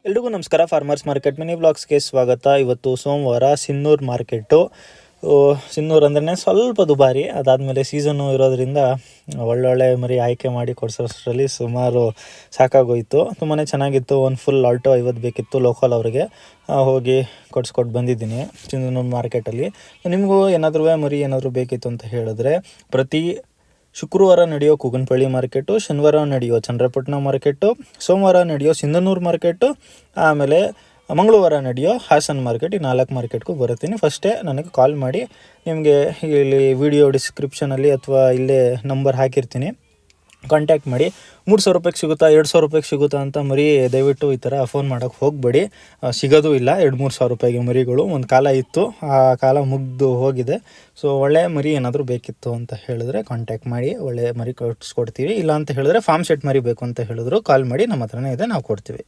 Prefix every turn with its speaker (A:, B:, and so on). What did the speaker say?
A: ಎಲ್ರಿಗೂ ನಮಸ್ಕಾರ. Farmers market mini ಬ್ಲಾಗ್ಸ್ಗೆ ಸ್ವಾಗತ. ಇವತ್ತು ಸೋಮವಾರ ಸಿನ್ನೂರು ಮಾರ್ಕೆಟು. ಸಿನ್ನೂರು ಅಂದ್ರೆ ಸ್ವಲ್ಪ ದುಬಾರಿ, ಅದಾದಮೇಲೆ ಸೀಸನ್ನು ಇರೋದ್ರಿಂದ ಒಳ್ಳೊಳ್ಳೆ ಮರಿ ಆಯ್ಕೆ ಮಾಡಿ ಕೊಡಿಸೋಷ್ಟರಲ್ಲಿ ಸುಮಾರು ಸಾಕಾಗೋಯಿತು. ತುಂಬಾ ಚೆನ್ನಾಗಿತ್ತು. ಒಂದು ಫುಲ್ ಆಲ್ಟೋ 50 ಬೇಕಿತ್ತು ಲೋಕಲ್ ಅವರಿಗೆ. ಹೋಗಿ ಕೊಡಿಸ್ಕೊಟ್ಟು ಬಂದಿದ್ದೀನಿ ಸಿನ್ನೂರು ಮಾರ್ಕೆಟಲ್ಲಿ. ನಿಮಗೂ ಏನಾದರೂ ಮರಿ ಏನಾದರೂ ಬೇಕಿತ್ತು ಅಂತ ಹೇಳಿದ್ರೆ, ಪ್ರತಿ ಶುಕ್ರವಾರ ನಡೆಯೋ ಕೂಗನಪಳ್ಳಿ ಮಾರ್ಕೆಟು, ಶನಿವಾರ ನಡೆಯೋ ಚನ್ನರಾಯಪಟ್ಟಣ ಮಾರ್ಕೆಟು, ಸೋಮವಾರ ನಡೆಯೋ ಸಿಂಧನೂರು ಮಾರ್ಕೆಟು, ಆಮೇಲೆ ಮಂಗಳವಾರ ನಡೆಯೋ ಹಾಸನ ಮಾರ್ಕೆಟ್, ಈ 4 ಮಾರ್ಕೆಟ್ಗೂ ಬರುತ್ತೀನಿ. ಫಸ್ಟೇ ನನಗೆ ಕಾಲ್ ಮಾಡಿ, ನಿಮಗೆ ಇಲ್ಲಿ ವಿಡಿಯೋ ಡಿಸ್ಕ್ರಿಪ್ಷನಲ್ಲಿ ಅಥವಾ ಇಲ್ಲೇ ನಂಬರ್ ಹಾಕಿರ್ತೀನಿ, ಕಾಂಟ್ಯಾಕ್ಟ್ ಮಾಡಿ. 300 ರೂಪಾಯಿಗೆ ಸಿಗುತ್ತಾ, 200 ರೂಪಾಯಿಗೆ ಸಿಗುತ್ತಾ ಅಂತ ಮರಿ ದಯವಿಟ್ಟು ಈ ಥರ ಫೋನ್ ಮಾಡೋಕ್ಕೆ ಹೋಗಬೇಡಿ. ಸಿಗೋದು ಇಲ್ಲ 2-3 ಸಾವಿರ ರೂಪಾಯಿಗೆ ಮರಿಗಳು. ಒಂದು ಕಾಲ ಇತ್ತು, ಆ ಕಾಲ ಮುಗ್ದು ಹೋಗಿದೆ. ಸೊ ಒಳ್ಳೆ ಮರಿ ಏನಾದರೂ ಬೇಕಿತ್ತು ಅಂತ ಹೇಳಿದ್ರೆ ಕಾಂಟ್ಯಾಕ್ಟ್ ಮಾಡಿ, ಒಳ್ಳೆ ಮರಿ ಕೊಡಿಸ್ಕೊಡ್ತೀವಿ. ಇಲ್ಲ ಅಂತ ಹೇಳಿದ್ರೆ ಫಾರ್ಮ್ ಸೆಟ್ ಮರಿ ಬೇಕು ಅಂತ ಹೇಳಿದ್ರು ಕಾಲ್ ಮಾಡಿ, ನಮ್ಮ ಹತ್ರನೇ ಇದೆ, ನಾವು ಕೊಡ್ತೀವಿ.